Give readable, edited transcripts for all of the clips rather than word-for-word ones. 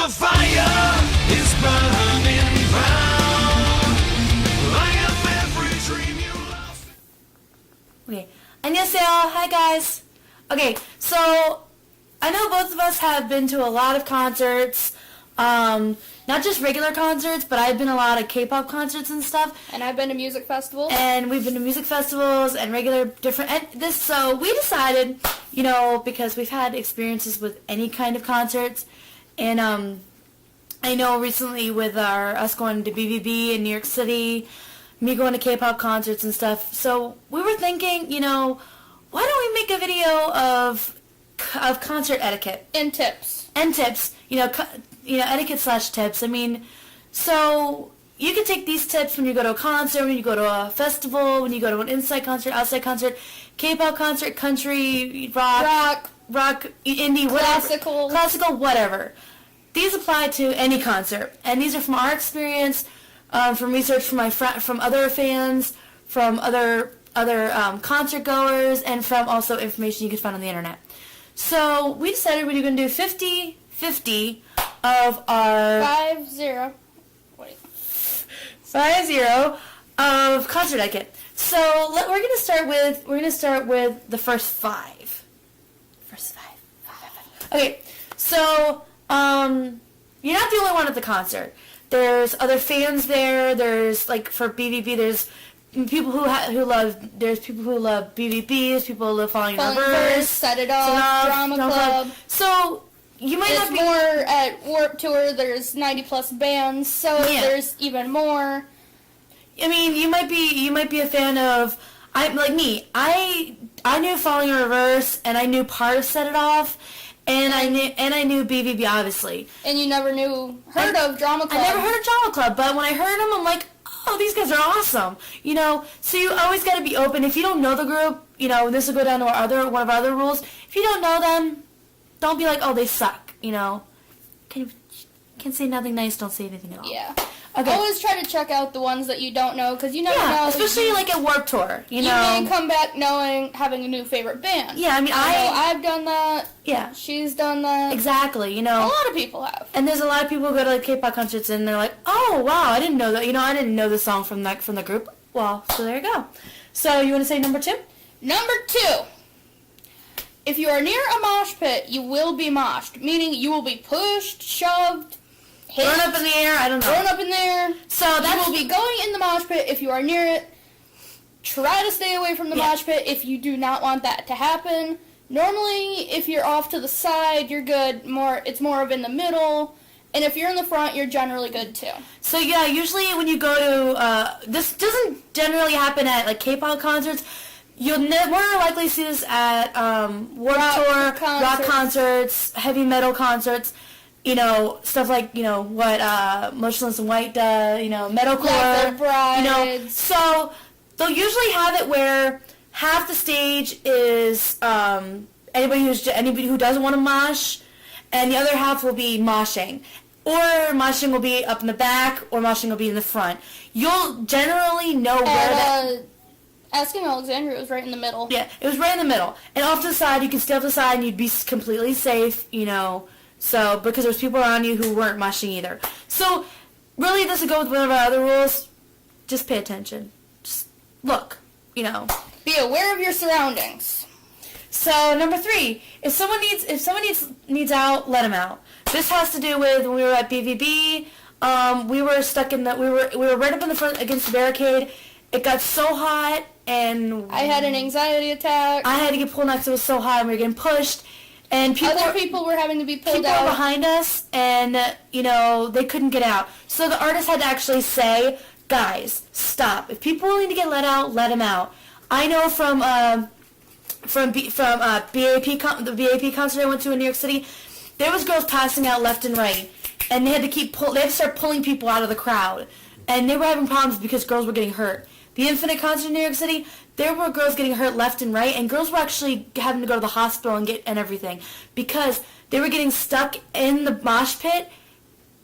the fire is burning brown. I am every dream you lost. Okay. 안녕하세요. Hi guys. Okay, so I know both of us have been to a lot of concerts. Not just regular concerts, but I've been to a lot of K-pop concerts and stuff. And I've been to music festivals. And we've been to music festivals and regular different so we decided, because we've had experiences with any kind of concerts, and I know recently with us going to BVB in New York City, me going to K-pop concerts and stuff. So we were thinking, why don't we make a video of concert etiquette And tips. Etiquette/tips. I mean, so you can take these tips when you go to a concert, when you go to a festival, when you go to an inside concert, outside concert, K-pop concert, country, rock, indie, whatever. Classical, whatever. These apply to any concert, and these are from our experience, from research from other fans, from other concert goers, and from also information you can find on the internet. So we decided we were going to do 50-50 of our 50 of concert etiquette. So we're going to start with the first five. Okay, so you're not the only one at the concert. There's other fans there. There's for BVB. There's people who love BVB. There's people who love Falling in Reverse, Set It Off, Drama Club. So you might not be more at Warped Tour. There's 90+ bands, so there's even more. I mean, you might be a fan of. I knew Falling in Reverse, and I knew part of Set It Off. And I knew BVB, obviously. And you never heard of Drama Club. I never heard of Drama Club, but when I heard them, I'm like, oh, these guys are awesome. So you always got to be open. If you don't know the group, and this will go down to one of our other rules. If you don't know them, don't be like, oh, they suck. Can't say nothing nice, don't say anything at all. Yeah. Okay. Always try to check out the ones that you don't know, because you never know. Especially at Warped Tour, You may come back having a new favorite band. Yeah, I mean, I've done that. Yeah. She's done that. Exactly, A lot of people have. And there's a lot of people who go to K-pop concerts and they're like, oh, wow, I didn't know that. I didn't know the song from the group. Well, so there you go. So you want to say number 2? Number 2. If you are near a mosh pit, you will be moshed, meaning you will be pushed, shoved, hit, thrown up in the air, I don't know. Thrown up in there. So you will be going in the mosh pit if you are near it. Try to stay away from the mosh pit if you do not want that to happen. Normally, if you're off to the side, you're good. It's more of in the middle. And if you're in the front, you're generally good too. So yeah, usually when you go to, this doesn't generally happen at K-pop concerts. You'll more likely see this at Warped Tour, rock concerts, heavy metal concerts. Stuff like, what Motionless in White does, metalcore, so they'll usually have it where half the stage is anybody who doesn't want to mosh, and the other half will be moshing. Or moshing will be up in the back, or moshing will be in the front. You'll generally know where that... Asking Alexandria, it was right in the middle. Yeah, it was right in the middle. And off to the side, you can stay off to the side, and you'd be completely safe, So, because there's people around you who weren't moshing either. So, really, this would go with one of our other rules. Just pay attention. Just look, Be aware of your surroundings. So, number 3, if someone needs out, let them out. This has to do with when we were at BVB. We were stuck in we were right up in the front against the barricade. It got so hot, and I had an anxiety attack. I had to get pulled out because it was so hot, and we were getting pushed. And other people were having to be pulled out. People were behind us, and, they couldn't get out. So the artist had to actually say, guys, stop. If people need to get let out, let them out. I know from the BAP concert I went to in New York City, there was girls passing out left and right, and they had to start pulling people out of the crowd. And they were having problems because girls were getting hurt. The Infinite concert in New York City, there were girls getting hurt left and right, and girls were actually having to go to the hospital and everything because they were getting stuck in the mosh pit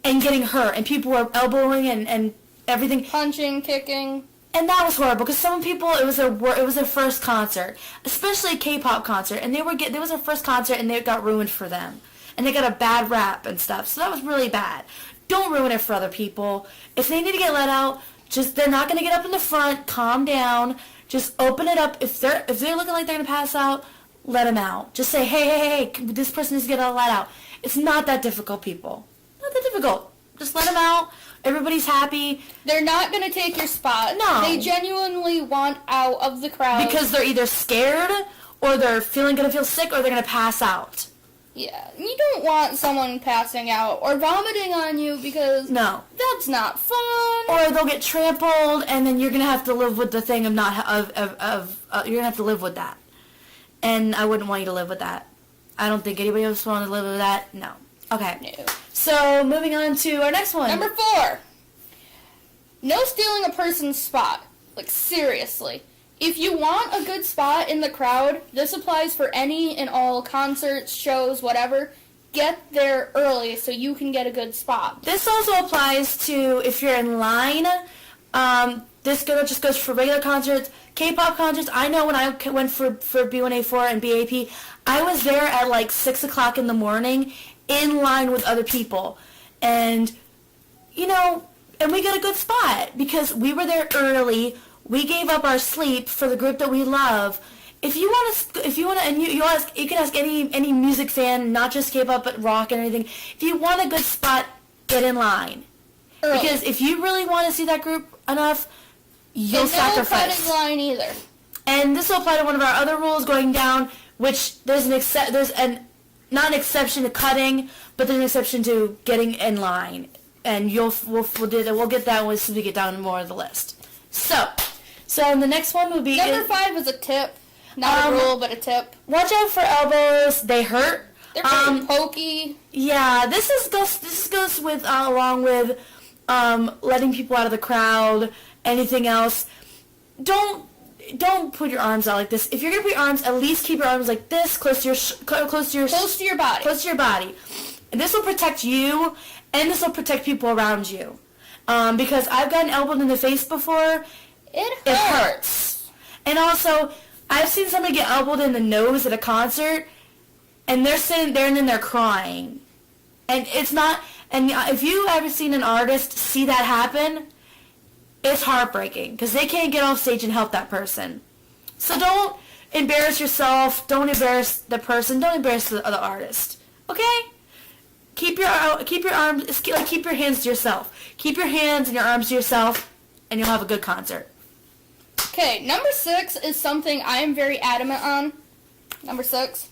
and getting hurt, and people were elbowing and everything. Punching, kicking. And that was horrible because some people, it was their first concert, especially a K-pop concert, and it was their first concert, and it got ruined for them. and they got a bad rap and stuff. So that was really bad. Don't ruin it for other people. If they need to get let out, they're not going to get up in the front. Calm down. Just open it up. If they're looking like they're going to pass out, let them out. Just say, hey, this person needs to get let out. It's not that difficult, people. Not that difficult. Just let them out. Everybody's happy. They're not going to take your spot. No. They genuinely want out of the crowd. Because they're either scared, or they're going to feel sick, or they're going to pass out. Yeah, you don't want someone passing out or vomiting on you because that's not fun. Or they'll get trampled, and then you're gonna have to live with the thing of you're gonna have to live with that. And I wouldn't want you to live with that. I don't think anybody else wants to live with that. No. Okay. No. So moving on to our next one. Number 4. No stealing a person's spot. Like seriously. If you want a good spot in the crowd, this applies for any and all concerts, shows, whatever. Get there early so you can get a good spot. This also applies to if you're in line. This just goes for regular concerts, K-pop concerts. I know when I went for B1A4 and BAP, I was there at like 6 o'clock in the morning in line with other people. And, and we got a good spot because we were there early. We gave up our sleep for the group that we love. If you want to, and you can ask any music fan, not just K-pop but rock and anything. If you want a good spot, get in line. Early. Because if you really want to see that group enough, you'll sacrifice. No cutting line either. And this will apply to one of our other rules going down, which there's not an exception to cutting, but there's an exception to getting in line. And we'll get that once we get down more of the list. So the next one would be... Number 5 is a tip. Not a rule, but a tip. Watch out for elbows. They hurt. They're pretty pokey. Yeah, this goes with along with letting people out of the crowd. Anything else? Don't put your arms out like this. If you're gonna put your arms, at least keep your arms like this, close to your body. And this will protect you, and this will protect people around you. Because I've gotten elbowed in the face before. It hurts. And also, I've seen somebody get elbowed in the nose at a concert, and they're sitting there and then they're crying. And it's not, and if you've ever seen an artist see that happen, it's heartbreaking, because they can't get off stage and help that person. So don't embarrass yourself, don't embarrass the person, don't embarrass the other artist. Okay? Keep your arms, keep your hands to yourself. Keep your hands and your arms to yourself, and you'll have a good concert. Okay, number 6 is something I am very adamant on. Number 6.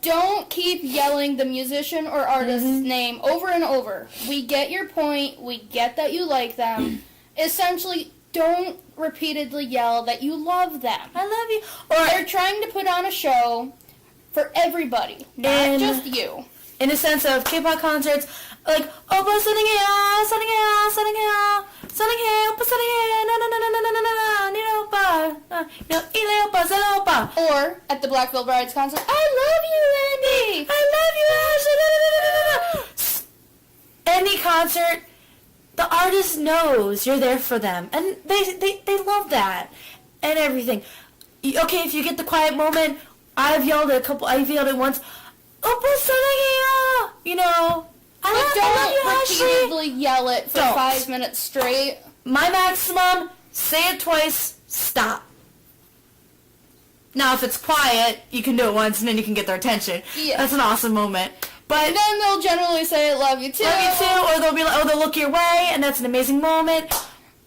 Don't keep yelling the musician or artist's name over and over. We get your point. We get that you like them. Essentially, don't repeatedly yell that you love them. I love you. Or they're trying to put on a show for everybody, not just you. In the sense of K-pop concerts, like, oppa sitting here, oppa sitting here, no, ile oppa, sell oppa. Or, at the Black Veil Brides concert, I love you, Andy! I love you, Ashley! Any concert, the artist knows you're there for them, and they love that, and everything. Okay, if you get the quiet moment, I've yelled it once, oppa sitting here, I love you, Ashley. Repeatedly yell it for 5 minutes straight. My maximum, say it twice, stop. Now, if it's quiet, you can do it once, and then you can get their attention. Yeah. That's an awesome moment. But and then they'll generally say, love you too. Love you too, or they'll be like, they'll look your way, and that's an amazing moment.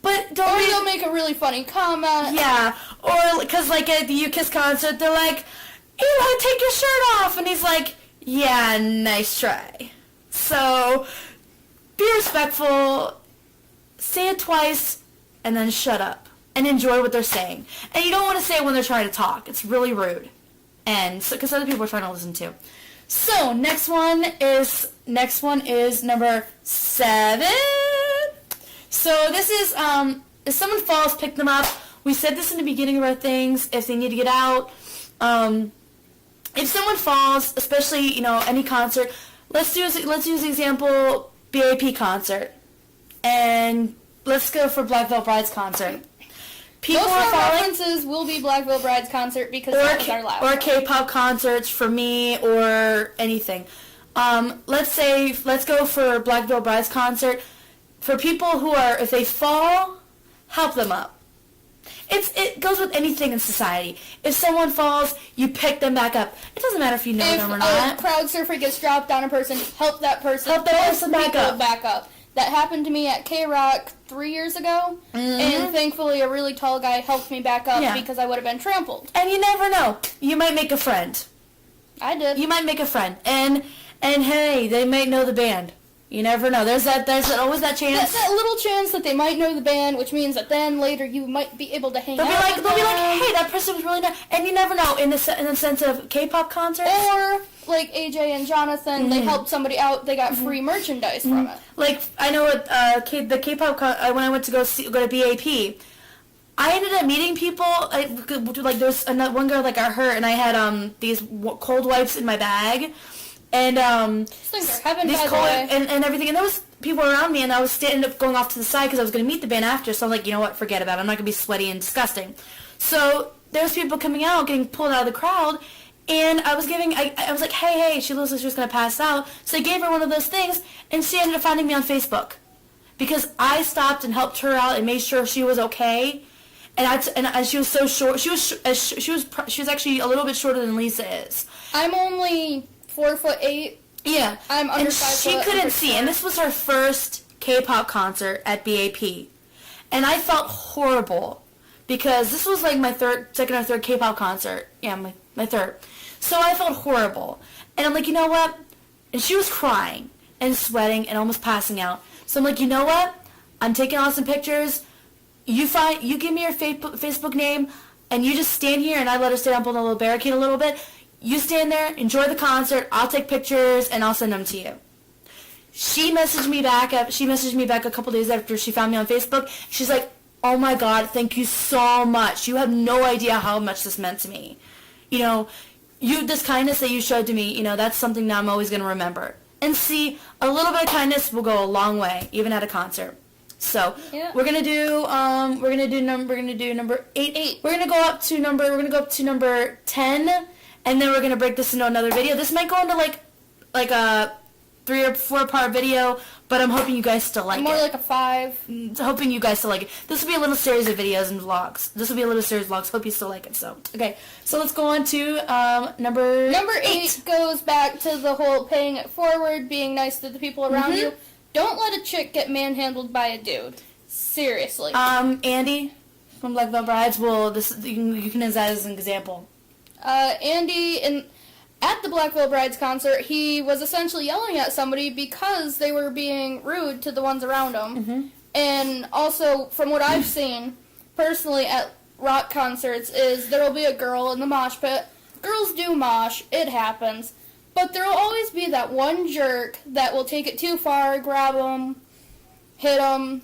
But don't. Or they'll make a really funny comment. Yeah. Or, because, like, at the U-Kiss concert, they're like, ew, take your shirt off. And he's like, yeah, nice try. So, be respectful, say it twice, and then shut up. And enjoy what they're saying. And you don't want to say it when they're trying to talk. It's really rude. And, because other people are trying to listen too. So, next one is number 7. So, this is, if someone falls, pick them up. We said this in the beginning of our things, if they need to get out. If someone falls, especially, any concert, let's use the example, BAP concert. And let's go for Black Veil Brides concert. People Most are of our falling. references will be Black Veil Brides concert because that was our last or one. K-pop concerts for me, or anything. let's go for Black Veil Bride's concert. For people who are, if they fall, help them up. It goes with anything in society. If someone falls, you pick them back up. It doesn't matter if you know them or not. If a crowd surfer gets dropped on a person, help that person. Help that person back up. That happened to me at K-Rock 3 years ago, and thankfully a really tall guy helped me back up because I would have been trampled. And you never know. You might make a friend. I did. You might make a friend. And hey, they might know the band. You never know. There's always that chance. That little chance that they might know the band, which means that then later you might be able to hang out. They'll be like, hey, that person was really nice. And you never know in the sense of K-pop concerts. Or like AJ and Jonathan, they helped somebody out. They got free merchandise from it. Like I know at the K-pop when I went to go to BAP. I ended up meeting people, like there was one girl that got hurt, and I had these cold wipes in my bag. And these things are heaven, by the cold, way. and everything, and there was people around me, and I was ended up going off to the side because I was going to meet the band after. So I'm like, you know what, forget about it. I'm not going to be sweaty and disgusting. So there was people coming out, getting pulled out of the crowd, and I was like, hey, she looks like she was going to pass out. So I gave her one of those things, and she ended up finding me on Facebook because I stopped and helped her out and made sure she was okay. And she was so short. She was actually a little bit shorter than Lisa is. I'm only 4'8". Yeah. I'm under 5 foot. She foot, couldn't see, and this was her first K-pop concert at BAP. And I felt horrible because this was like my second or third K-pop concert. Yeah, my third. So I felt horrible. And I'm like, you know what? And she was crying and sweating and almost passing out. So I'm like, you know what? I'm taking awesome pictures. You give me your Facebook name, and you just stand here, and I let her stand up on the little barricade a little bit. You stand there, enjoy the concert, I'll take pictures, and I'll send them to you. She messaged me back a couple days after she found me on Facebook. She's like, oh my God, thank you so much. You have no idea how much this meant to me. You know, this kindness that you showed to me, you know, that's something that I'm always going to remember. And see, a little bit of kindness will go a long way, even at a concert. So we're gonna do number 8. We're gonna go up to number 10. And then we're going to break this into another video. This might go into like a 3 or 4 part video, but I'm hoping you guys still like it. More like a 5. Hoping you guys still like it. This will be a little series of videos and vlogs. Hope you still like it. So, okay. So let's go on to number 8 goes back to the whole paying it forward, being nice to the people around you. Don't let a chick get manhandled by a dude. Seriously. Andy from Black Veil Brides you can use that as an example. Andy, at the Black Veil Brides concert, he was essentially yelling at somebody because they were being rude to the ones around him. And also, from what I've seen, personally, at rock concerts, is there will be a girl in the mosh pit. Girls do mosh, it happens. But there will always be that one jerk that will take it too far, grab them, hit them.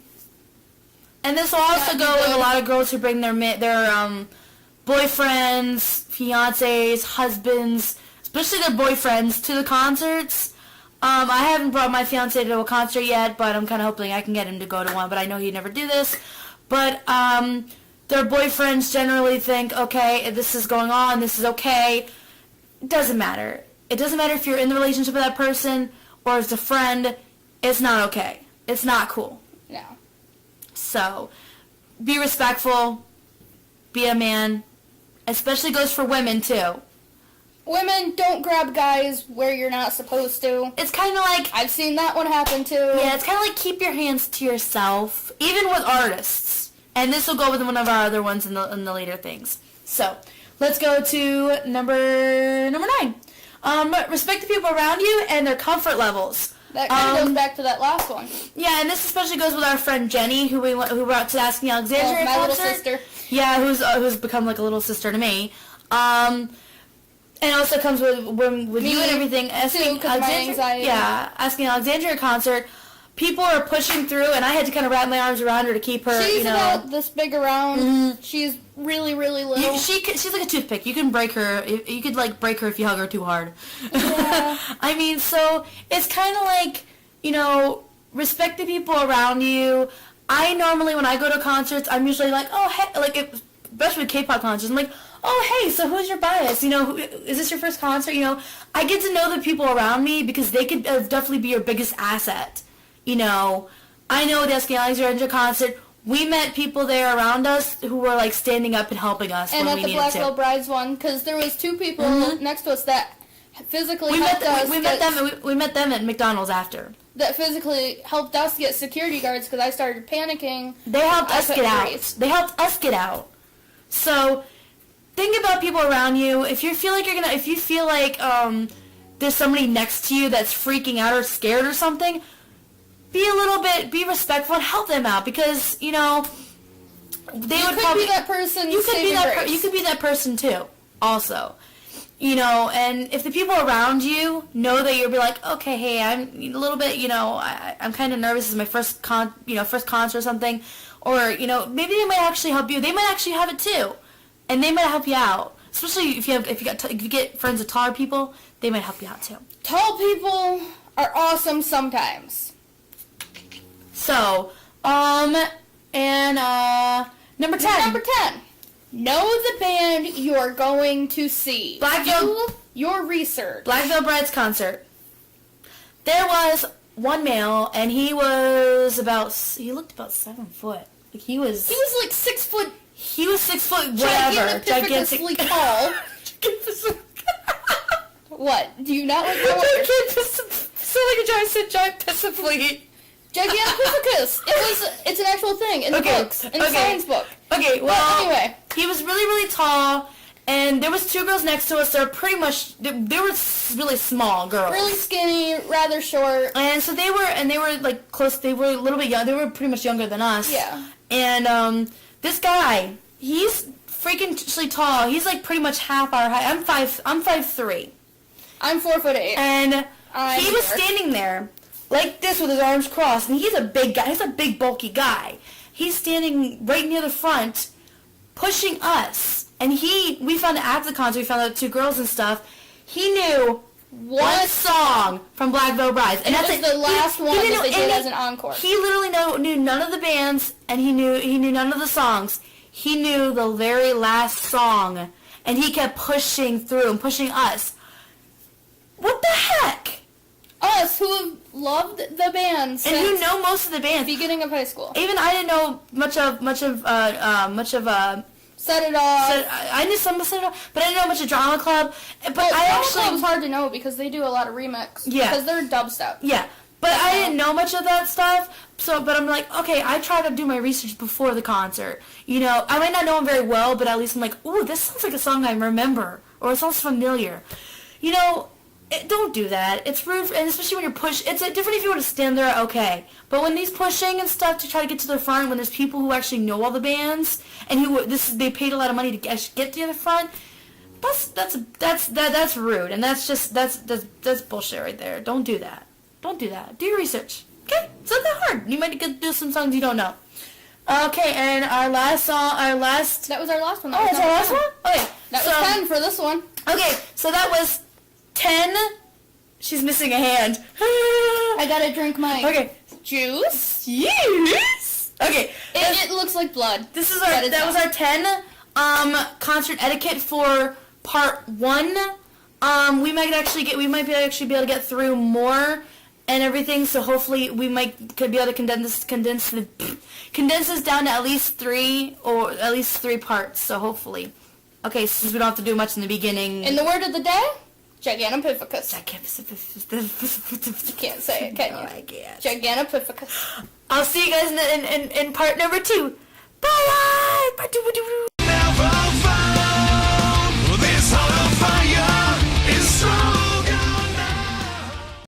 And this will also go with a lot of girls who bring their boyfriends, fiancés, husbands, especially their boyfriends, to the concerts. I haven't brought my fiancé to a concert yet, but I'm kind of hoping I can get him to go to one, but I know he'd never do this. But their boyfriends generally think, okay, if this is going on, this is okay. It doesn't matter. It doesn't matter if you're in the relationship with that person or as a friend. It's not okay. It's not cool. No. So, be respectful. Be a man. Especially goes for women, too. Women, don't grab guys where you're not supposed to. It's kind of like... I've seen that one happen, too. Yeah, it's kind of like keep your hands to yourself, even with artists. And this will go with one of our other ones in the later things. So, let's go to number 9. Respect the people around you and their comfort levels. That kind of goes back to that last one. Yeah, and this especially goes with our friend Jenny, who we were out to the Asking Alexandria my concert. little sister. Yeah, who's become like a little sister to me. And also comes with Me you and everything. Asking Alexandria. Yeah, Asking Alexandria concert. People are pushing through, and I had to kind of wrap my arms around her to keep her. She's about this big around. Mm-hmm. She's really, really little. She's like a toothpick. You can break her. You could like break her if you hug her too hard. Yeah. I mean, so it's kind of like, respect the people around you. I normally, when I go to concerts, I'm usually like, oh, hey, like, especially with K-pop concerts, I'm like, oh, hey, so who's your bias? You know, is this your first concert? You know, I get to know the people around me because they could definitely be your biggest asset. You know, I know the Etiquette Alexander concert, we met people there around us who were, like, standing up and helping us And when at we the needed to. Black Veil Brides one, because there was 2 people next to us that physically helped us. We met them at McDonald's after. That physically helped us get security guards because I started panicking. They helped us put get out. Grace. They helped us get out. So, think about people around you. If you feel like there's somebody next to you that's freaking out or scared or something, be respectful and help them out because, you know, they would probably be that person. you could be that person too, also. You know, and if the people around you know that you'll be like, okay, hey, I'm a little bit, you know, I'm kind of nervous. This is my first concert or something, or, you know, maybe they might actually help you. They might actually have it too, and they might help you out. Especially if you get friends with taller people, they might help you out too. Tall people are awesome sometimes. So, and number 10. Number 10. Know the band you're going to see. Do your research. Black Veil Brides concert. There was one male, and he looked about 7 foot. Like he was like 6 foot. He was 6 foot, whatever. Gigantically tall. What? Do you not like that word? So like a gigantically. Giganticus. It's an actual thing in the books, in the science book. Okay, well, but anyway, he was really, really tall, and there was 2 girls next to us. They were they were really small girls, really skinny, rather short, and so they were like close. They were a little bit young. They were pretty much younger than us. Yeah. And this guy, he's freakishly tall. He's like pretty much half our height. I'm 5'3". I'm 4'8". And he was standing there like this with his arms crossed, and he's a big guy. He's a big, bulky guy. He's standing right near the front, pushing us. And we found out after the concert, we found out 2 girls and stuff. He knew one song from Black Veil Brides, and it that's was the last one that they did as an encore. He literally knew none of the bands, and he knew none of the songs. He knew the very last song, and he kept pushing through and pushing us. What the heck? Us, who have loved the band since and who know most of the bands, beginning of high school. Even I didn't know much of Set It Off. I knew some of Set It Off, but I didn't know much of Drama Club. But Drama actually Club's hard to know because they do a lot of remix. Yeah. Because they're dubstep. Yeah. But I didn't know much of that stuff. But I'm like, okay, I try to do my research before the concert. You know, I might not know them very well, but at least I'm like, ooh, this sounds like a song I remember, or it sounds familiar. You know. Don't do that. It's rude, and especially when you're it's different if you were to stand there, okay. But when he's pushing and stuff to try to get to the front, when there's people who actually know all the bands and they paid a lot of money to get to the front, that's rude, and that's bullshit right there. Don't do that. Don't do that. Do your research. Okay, it's not that hard. You might get to do some songs you don't know. Okay, and our last song, That was our last one. That's our last one. Okay, that was 10 for this one. Okay, so that was 10. She's missing a hand. I gotta drink my juice. Yes. Okay. It looks like blood. This is that was our 10 concert etiquette for part 1. We might actually be able to get through more and everything. So hopefully could be able to condense this down to at least 3 parts. So hopefully. Okay, since we don't have to do much in the beginning. In the word of the day. Gigantopithecus. You can't say it, can you? No, I can't. Gigantopithecus. I'll see you guys in part number 2. Bye! Bye!